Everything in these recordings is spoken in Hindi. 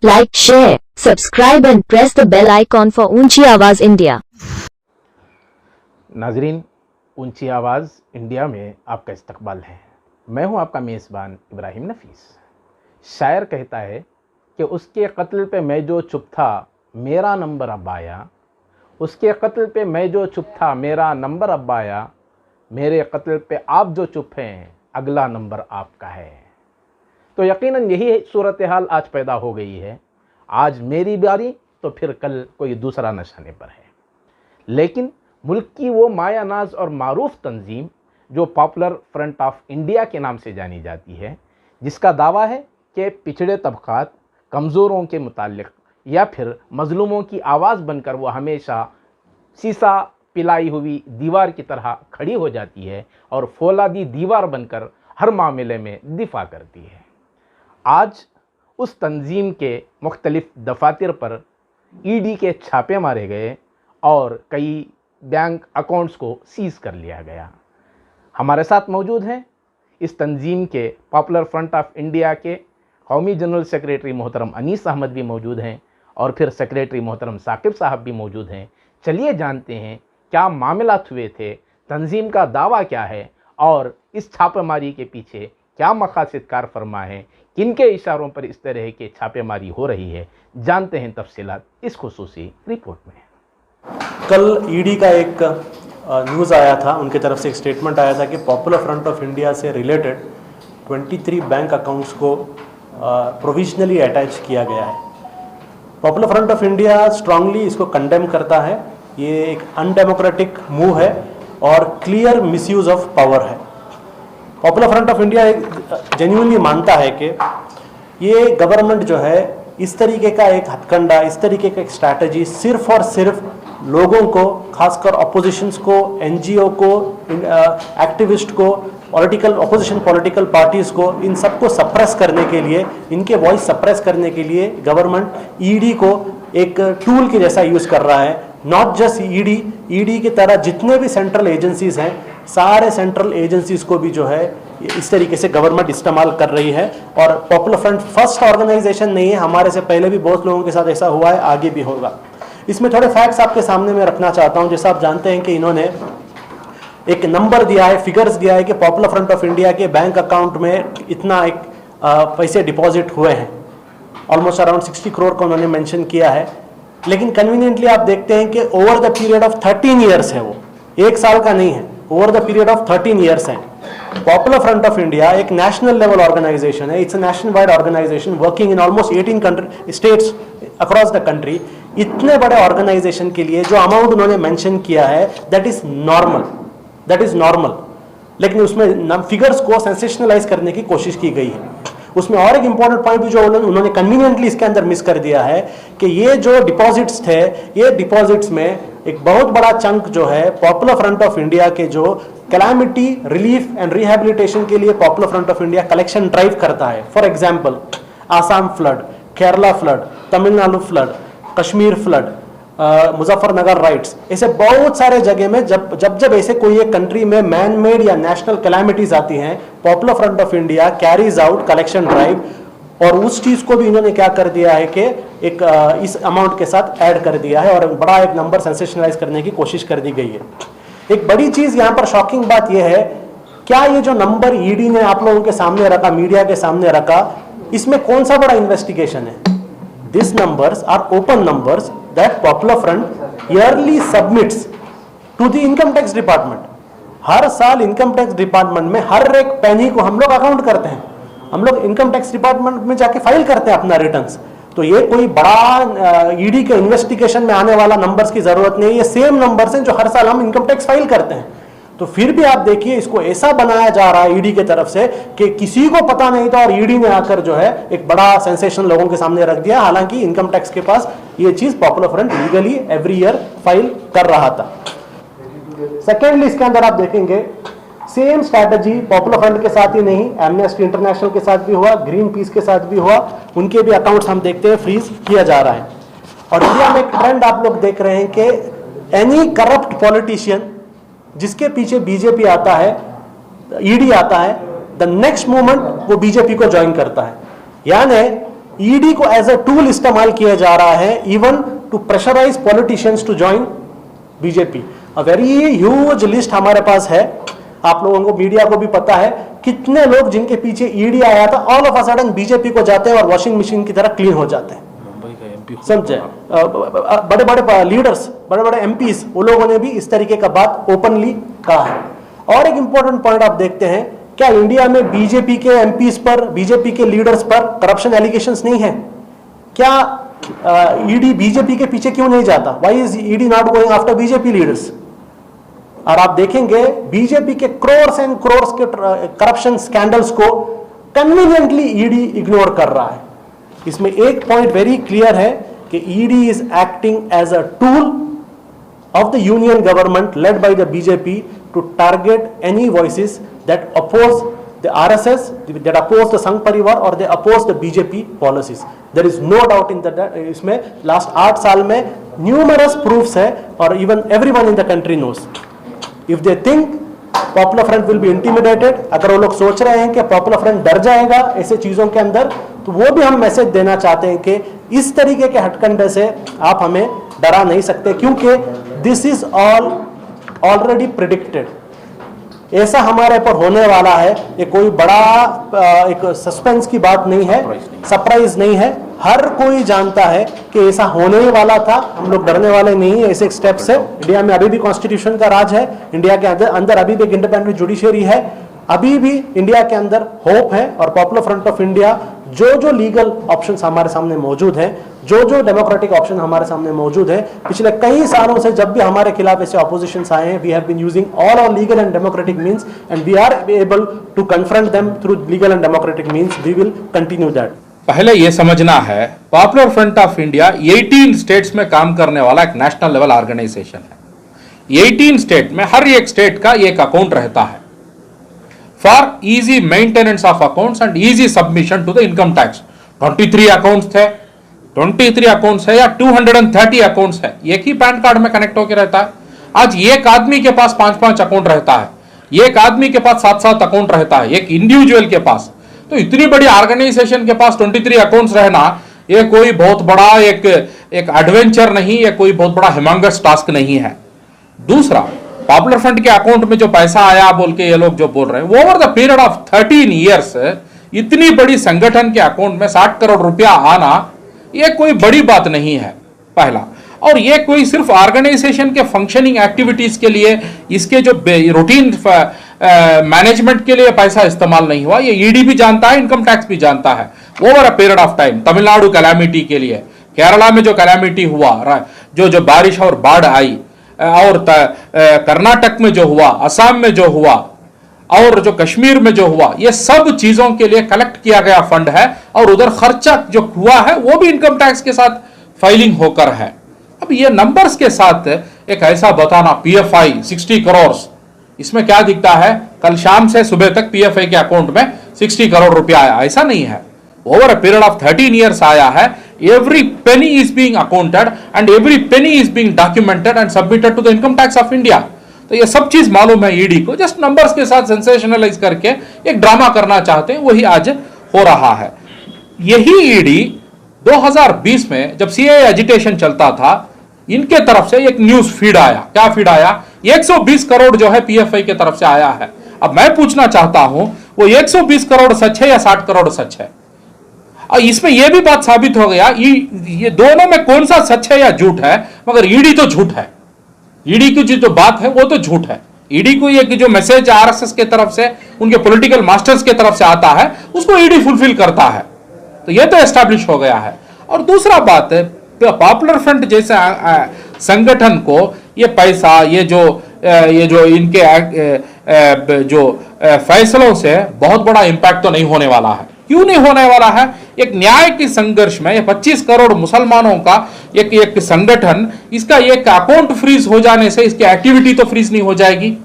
Like, share, subscribe and press the bell icon for ऊंची आवाज़ इंडिया। नाजरीन, ऊंची आवाज़ इंडिया में आपका इस्तकबाल है। मैं हूं आपका मेज़बान इब्राहिम नफीस। शायर कहता है कि उसके कत्ल पे मैं जो चुप था मेरा नंबर अब आया, उसके कत्ल पे मैं जो चुप था मेरा नंबर अब आया, मेरे कत्ल पे आप जो चुप हैं अगला नंबर आपका है। तो यकीनन यही सूरत हाल आज पैदा हो गई है। आज मेरी बारी तो फिर कल कोई दूसरा निशाने पर है। लेकिन मुल्क की वो मायानाज और मारूफ तंजीम जो पॉपुलर फ्रंट ऑफ इंडिया के नाम से जानी जाती है, जिसका दावा है कि पिछड़े तबकात, कमज़ोरों के मुताल्लिक़ या फिर मज़लूमों की आवाज़ बनकर वो हमेशा शीशा पिलाई हुई दीवार की तरह खड़ी हो जाती है और फौलादी दीवार बनकर हर मामले में दिफा करती है। आज उस तंजीम के मुख्तलिफ दफातर पर ईडी के छापे मारे गए और कई बैंक अकाउंट्स को सीज़ कर लिया गया। हमारे साथ मौजूद हैं इस तंजीम के पॉपुलर फ्रंट ऑफ इंडिया के कौमी जनरल सेक्रेटरी मोहतरम अनीस अहमद भी मौजूद हैं और फिर सेक्रेटरी मोहतरम साकिब साहब भी मौजूद हैं। चलिए जानते हैं क्या मामलात हुए थे, तंजीम का दावा क्या है और इस छापेमारी के पीछे क्या मकासद कार फरमा है, किनके इशारों पर इस तरह के छापेमारी हो रही है। जानते हैं तफसीलात इस खुसूसी रिपोर्ट में। कल ईडी का एक न्यूज़ आया था, उनकी तरफ से एक स्टेटमेंट आया था कि पॉपुलर फ्रंट ऑफ इंडिया से रिलेटेड 23 बैंक अकाउंट्स को प्रोविजनली अटैच किया गया है। Popular Front of India strongly इसको कंडेम करता है। ये एक अनडेमोक्रेटिक मूव है और क्लियर मिसयूज ऑफ पावर है। Popular Front of India genuinely मानता है कि ये गवर्नमेंट जो है इस तरीके का एक हथकंडा, इस तरीके का एक स्ट्रैटेजी सिर्फ और सिर्फ लोगों को, खासकर अपोजिशंस को, एनजीओ को, एक्टिविस्ट को, ऑपोजिशन पॉलिटिकल पार्टीज को, इन सबको सप्रेस करने के लिए, इनके वॉइस सप्रेस करने के लिए गवर्नमेंट ईडी को एक टूल के जैसा यूज़ कर रहा है। नॉट जस्ट ईडी की तरह जितने भी सेंट्रल एजेंसीज हैं, सारे सेंट्रल एजेंसीज को भी जो है इस तरीके से गवर्नमेंट इस्तेमाल कर रही है। और पॉपुलर फ्रंट फर्स्ट ऑर्गेनाइजेशन नहीं है, हमारे से पहले भी बहुत लोगों के साथ ऐसा हुआ है, आगे भी होगा। इसमें थोड़े फैक्ट्स आपके सामने मैं रखना चाहता हूं। जैसा आप जानते हैं कि इन्होंने एक नंबर दिया है, फिगर्स दिया है कि पॉपुलर फ्रंट ऑफ इंडिया के बैंक अकाउंट में इतना एक पैसे डिपॉजिट हुए हैं। ऑलमोस्ट अराउंड 60 करोड़ का उन्होंने मेंशन किया है। लेकिन कन्वीनियंटली आप देखते हैं कि over the period of 13 years है, वो एक साल का नहीं है, over the period of 13 years है। पॉपुलर फ्रंट ऑफ इंडिया एक नेशनल लेवल ऑर्गेनाइजेशन है। It's a national wide organisation working in almost 18 states across the country. इतने बड़े ऑर्गेनाइजेशन के लिए जो अमाउंट उन्होंने मेंशन किया है दैट इज नॉर्मल। लेकिन उसमें फिगर्स को सेंसेशनलाइज करने की कोशिश की गई है। उसमें और एक इंपॉर्टेंट पॉइंट भी जो उन्होंने कन्वीनियंटली इसके अंदर मिस कर दिया है कि ये जो डिपॉजिट्स थे, ये डिपॉजिट्स में एक बहुत बड़ा चंक जो है पॉपुलर फ्रंट ऑफ इंडिया के जो कैलामिटी रिलीफ एंड रिहैबिलिटेशन के लिए popular Front of India collection drive करता है। For example Assam flood, Kerala flood, Tamil Nadu flood, Kashmir flood, Muzaffarnagar rights, ऐसे बहुत सारे जगह में जब ऐसे कोई एक कंट्री में मैन मेड या नेशनल कैलामिटीज आती हैं, popular Front of India carries out collection drive. और उस चीज को भी इन्होंने क्या कर दिया है कि एक इस अमाउंट के साथ ऐड कर दिया है और बड़ा एक नंबर सेंसेशनलाइज करने की कोशिश कर दी गई है। एक बड़ी चीज यहां पर शॉकिंग बात यह है, क्या ये जो नंबर ईडी ने आप लोगों के सामने रखा, मीडिया के सामने रखा, इसमें कौन सा बड़ा इन्वेस्टिगेशन है? This numbers are open numbers that Popular Front yearly submits to the income tax department. हर साल इनकम टैक्स डिपार्टमेंट में हर एक पेनी को हम लोग अकाउंट करते हैं, हम लोग इनकम टैक्स डिपार्टमेंट में जाके फाइल करते हैं अपना रिटर्न्स। तो ये कोई बड़ा ईडी के इन्वेस्टिगेशन में आने वाला नंबर्स की जरूरत नहीं है। ये सेम नंबर्स हैं जो हर साल हम इनकम टैक्स फाइल करते हैं। तो फिर भी आप देखिए इसको ऐसा बनाया जा रहा है ईडी की तरफ से कि किसी को पता नहीं था और ईडी ने आकर जो है एक बड़ा सेंसेशन लोगों के सामने रख दिया। हालांकि इनकम टैक्स के पास ये चीज popular front legally every year file कर रहा था। सेकेंडली इसके अंदर आप देखेंगे सेम स्ट्रैटेजी पॉपुलर फ्रंट के साथ ही नहीं, एमनेस्टी इंटरनेशनल के साथ भी हुआ, ग्रीन पीस के साथ भी हुआ। उनके भी अकाउंट्स हम देखते हैं फ्रीज किया जा रहा है। और इंडिया में एक ट्रेंड आप लोग देख रहे हैं कि एनी करप्ट पॉलिटिशियन जिसके पीछे बीजेपी आता है, ईडी आता है, द नेक्स्ट मोमेंट वो बीजेपी को ज्वाइन करता है। यानी ईडी को एज अ टूल इस्तेमाल किया जा रहा है, even to pressurise politicians to join BJP. A very huge list हमारे पास है, आप लोगों को, मीडिया को भी पता है कितने लोग जिनके पीछे ईडी आया था, all of a sudden BJP को जाते हैं और वॉशिंग मशीन की तरह क्लीन हो जाते हैं। समझे? बड़े बड़े लीडर्स, बड़े बड़े एमपीज, वो लोगों ने भी इस तरीके का बात ओपनली कहा है। और एक इंपॉर्टेंट पॉइंट आप देखते हैं, क्या इंडिया में बीजेपी के एमपीज पर, बीजेपी के लीडर्स पर करप्शन एलिगेशंस नहीं है? क्या ईडी बीजेपी के पीछे क्यों नहीं जाता? Why is ED not going after BJP leaders? और आप देखेंगे बीजेपी के क्रोर्स एंड क्रोर्स के करप्शन स्कैंडल्स को कन्वीनियंटली ईडी इग्नोर कर रहा है। इसमें एक पॉइंट वेरी क्लियर है कि ED is acting as a tool of the union government led by the BJP to target any voices that oppose the RSS, that oppose the Sangh Parivar or they oppose the BJP policies. There is no doubt in that. इसमें last 8 साल में numerous proofs है और even everyone in the country knows. If they think Popular Front will be intimidated, अगर वो लोग सोच रहे हैं कि Popular Front डर जाएगा ऐसे चीजों के अंदर, तो वो भी हम मैसेज देना चाहते हैं कि इस तरीके के हटकंडे से आप हमें डरा नहीं सकते, क्योंकि this is all already predicted. ऐसा हमारे पर होने वाला है, ये कोई बड़ा एक सस्पेंस की बात नहीं है, सरप्राइज नहीं है, हर कोई जानता है कि ऐसा होने ही वाला था। हम लोग डरने वाले नहीं है ऐसे स्टेप से। इंडिया में अभी भी कॉन्स्टिट्यूशन का राज है, इंडिया के अंदर अभी भी एक इंडिपेंडेंट जुडिशरी है, अभी भी इंडिया के अंदर होप है। और पॉपुलर फ्रंट ऑफ इंडिया जो लीगल ऑप्शंस हमारे सामने मौजूद हैं, जो डेमोक्रेटिक ऑप्शन हमारे सामने मौजूद है, पिछले कई सालों से जब भी हमारे खिलाफ ऐसे ऑपोजिशंस आए हैं, we have been using all our legal and democratic means and we are able to confront them through legal and democratic means. We will continue that. पहले यह समझना है, Popular Front of India 18 states में काम करने वाला एक नेशनल लेवल ऑर्गेनाइजेशन है। 18 स्टेट में हर एक स्टेट का एक अकाउंट रहता है for easy maintenance of accounts and easy submission to the income tax. 23 accounts थे, 23 अकाउंट्स है या 230 अकाउंट्स है, एक ही पैन कार्ड में कनेक्ट होकर रहता है। आज एक आदमी के पास 5-5 अकाउंट रहता है, एक आदमी के पास 7-7 अकाउंट रहता है, एक इंडिविजुअल के पास। तो इतनी बड़ी ऑर्गेनाइजेशन के पास 23 अकाउंट्स रहना ये कोई बहुत बड़ा एक एडवेंचर नहीं, ये कोई बहुत बड़ा हिमांगस टास्क नहीं है। दूसरा, पॉपुलर फ्रंट के अकाउंट में जो पैसा आया बोल के ये लोग जो बोल रहे हैं, over the period of 13 years इतनी बड़ी संगठन के अकाउंट में 60 करोड़ रुपया आना ये कोई बड़ी बात नहीं है, पहला। और ये कोई सिर्फ ऑर्गेनाइजेशन के फंक्शनिंग एक्टिविटीज के लिए, इसके जो रूटीन मैनेजमेंट के लिए पैसा इस्तेमाल नहीं हुआ, ये ईडी भी जानता है, इनकम टैक्स भी जानता है। Over a period of time Tamil Nadu calamity के लिए, केरला में जो कैलामिटी हुआ, जो बारिश और बाढ़ आई, और कर्नाटक में जो हुआ, असम में जो हुआ, और जो कश्मीर में जो हुआ, ये सब चीजों के लिए कलेक्ट किया गया फंड है और उधर खर्चा जो हुआ है वो भी इनकम टैक्स के साथ फाइलिंग होकर है। अब ये नंबर्स के साथ एक ऐसा बताना, पीएफआई 60 करोड़, इसमें क्या दिखता है? कल शाम से सुबह तक पीएफआई के अकाउंट में 60 करोड़ रुपया आया, ऐसा नहीं है। Over a period of 13 years आया है। Every penny is being accounted and every penny is being documented and submitted to the income tax of India. तो ये सब चीज मालूम है ईडी को, जस्ट नंबर्स के साथ सेंसेशनलाइज करके एक ड्रामा करना चाहते हैं, वही आज हो रहा है। यही ईडी 2020 में जब सीएए एजिटेशन चलता था, इनके तरफ से एक न्यूज फीड आया। क्या फीड आया? 120 करोड़ जो है पीएफआई की तरफ से आया है। अब मैं पूछना चाहता हूं, वो 120 करोड़ सच है या 60 करोड़ सच है? और इसमें यह भी बात साबित हो गया, ये दोनों में कौन सा सच है या झूठ है? मगर ईडी तो झूठ है। ईडी की जो बात है वो तो झूठ है। ईडी को ये जो मैसेज आरएसएस के तरफ से, उनके पॉलिटिकल मास्टर्स के तरफ से आता है, उसको ईडी फुलफिल करता है। तो ये तो एस्टैब्लिश हो गया है। और दूसरा बात है, पॉपुलर फ्रंट जैसे संगठन को ये पैसा, ये जो इनके जो फैसलों से बहुत बड़ा इंपैक्ट तो नहीं होने वाला है। क्यों नहीं होने वाला है? एक न्याय के संघर्ष में ये 25 करोड़ मुसलमानों का एक संगठन, इसका एक अकाउंट फ्रीज हो जाने से इसकी एक्टिविटी तो फ्रीज नहीं हो जाएगी,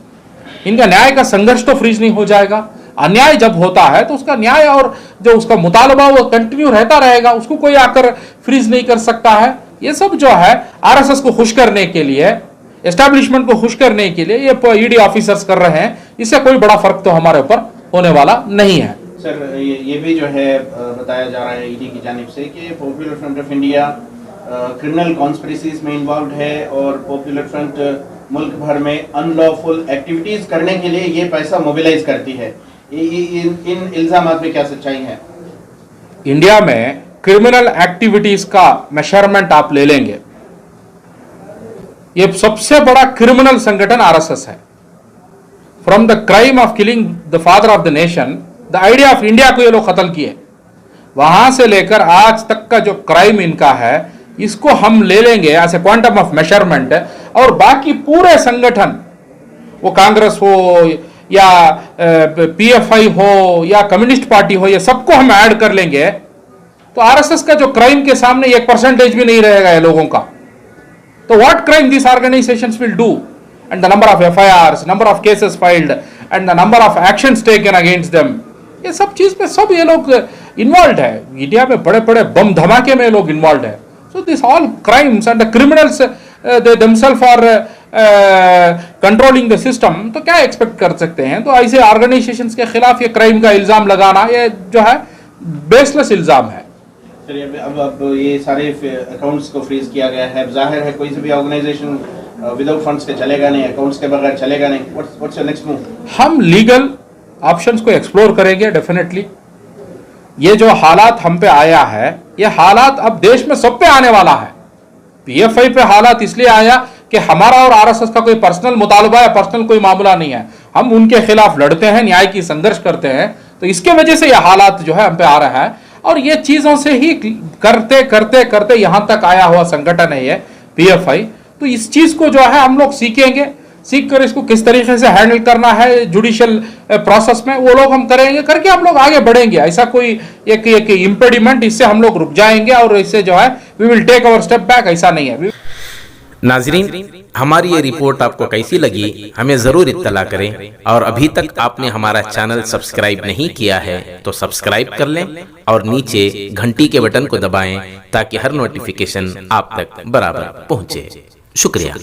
इनका न्याय का संघर्ष तो फ्रीज नहीं हो जाएगा। अन्याय जब होता है तो उसका न्याय और जो उसका मुतालबा वो कंटिन्यू रहता रहेगा, उसको कोई आकर फ्रीज नहीं कर सकता है। ये सब जो है आरएसएस को खुश करने के लिए, एस्टैब्लिशमेंट को खुश करने के लिए ये ईडी ऑफिसर्स कर रहे हैं। इससे कोई बड़ा फर्क तो हमारे ऊपर होने वाला नहीं है। सर ये भी जो है बताया जा रहा है ईडी की जानिब से कि popular Front of India criminal conspiracies में इन्वॉल्व है और पॉपुलर फ्रंट मुल्क भर में अनलॉफुल एक्टिविटीज करने के लिए ये पैसा मोबिलाइज करती है। इन इल्जामात में क्या सच्चाई है? इंडिया में क्रिमिनल एक्टिविटीज का मेजरमेंट आप ले लेंगे, ये सबसे बड़ा क्रिमिनल संगठन आरएसएस है। From the crime of killing the father of the nation, the idea of India को ये लोग कत्ल किए, वहां से लेकर आज तक का जो क्राइम इनका है, इसको हम ले लेंगे as a quantum of measurement. और बाकी पूरे संगठन, वो कांग्रेस हो या पीएफआई हो या कम्युनिस्ट पार्टी हो, ये सबको हम ऐड कर लेंगे तो आरएसएस का जो क्राइम के सामने 1% भी नहीं रहेगा ये लोगों का। तो what crime this organisations will do, and the number of FIRs, number of cases filed and the number of actions taken against them, ये सब चीज में सब ये लोग इन्वॉल्व है। इंडिया में बड़े बड़े बम धमाके में लोग इन्वॉल्व है। So this all crimes and the criminals they themselves are controlling the system. तो क्या एक्सपेक्ट कर सकते हैं? तो ऐसे ऑर्गेनाइजेशंस के खिलाफ ये क्राइम का इल्जाम लगाना, ये जो है बेसलेस इल्जाम है। अब ये सारे अकाउंट्स को फ्रीज किया गया है, जाहिर है कोई से भी ऑर्गेनाइजेशन विदाउट फंड्स के चलेगा नहीं, अकाउंट्स के बगैर चलेगा नहीं। What's your next move? हम लीगल ऑप्शंस को एक्सप्लोर करेंगे डेफिनेटली। ये जो हालात हम पे आया है, ये हालात अब देश में सब पे आने वाला है। पीएफआई पे हालात इसलिए आया कि हमारा और आरएसएस का कोई पर्सनल मुतालबा है, पर्सनल कोई मामला नहीं है, हम उनके खिलाफ लड़ते हैं, न्याय की संघर्ष करते हैं। तो इसके वजह से ये हालात जो है हम पे आ रहा है, और ये चीजों से ही करते करते करते यहां तक आया हुआ संगठन है ये पीएफआई। तो इस चीज को जो है हम लोग सीखेंगे, सीख कर इसको किस तरीके से हैंडल करना है जुडिशियल प्रोसेस में, वो लोग हम करेंगे, करके हम लोग आगे बढ़ेंगे। ऐसा कोई एक इम्पेडिमेंट, इससे हम लोग रुक जाएंगे और इससे जो है we will take our step back, ऐसा नहीं है। नाजरीन, हमारी ये रिपोर्ट आपको कैसी लगी हमें ज़रूर इत्तला करें, और अभी तक आपने हमारा चैनल सब्सक्राइब नहीं किया है तो सब्सक्राइब कर लें और नीचे घंटी के बटन को दबाएं ताकि हर नोटिफिकेशन आप तक बराबर पहुंचे। शुक्रिया।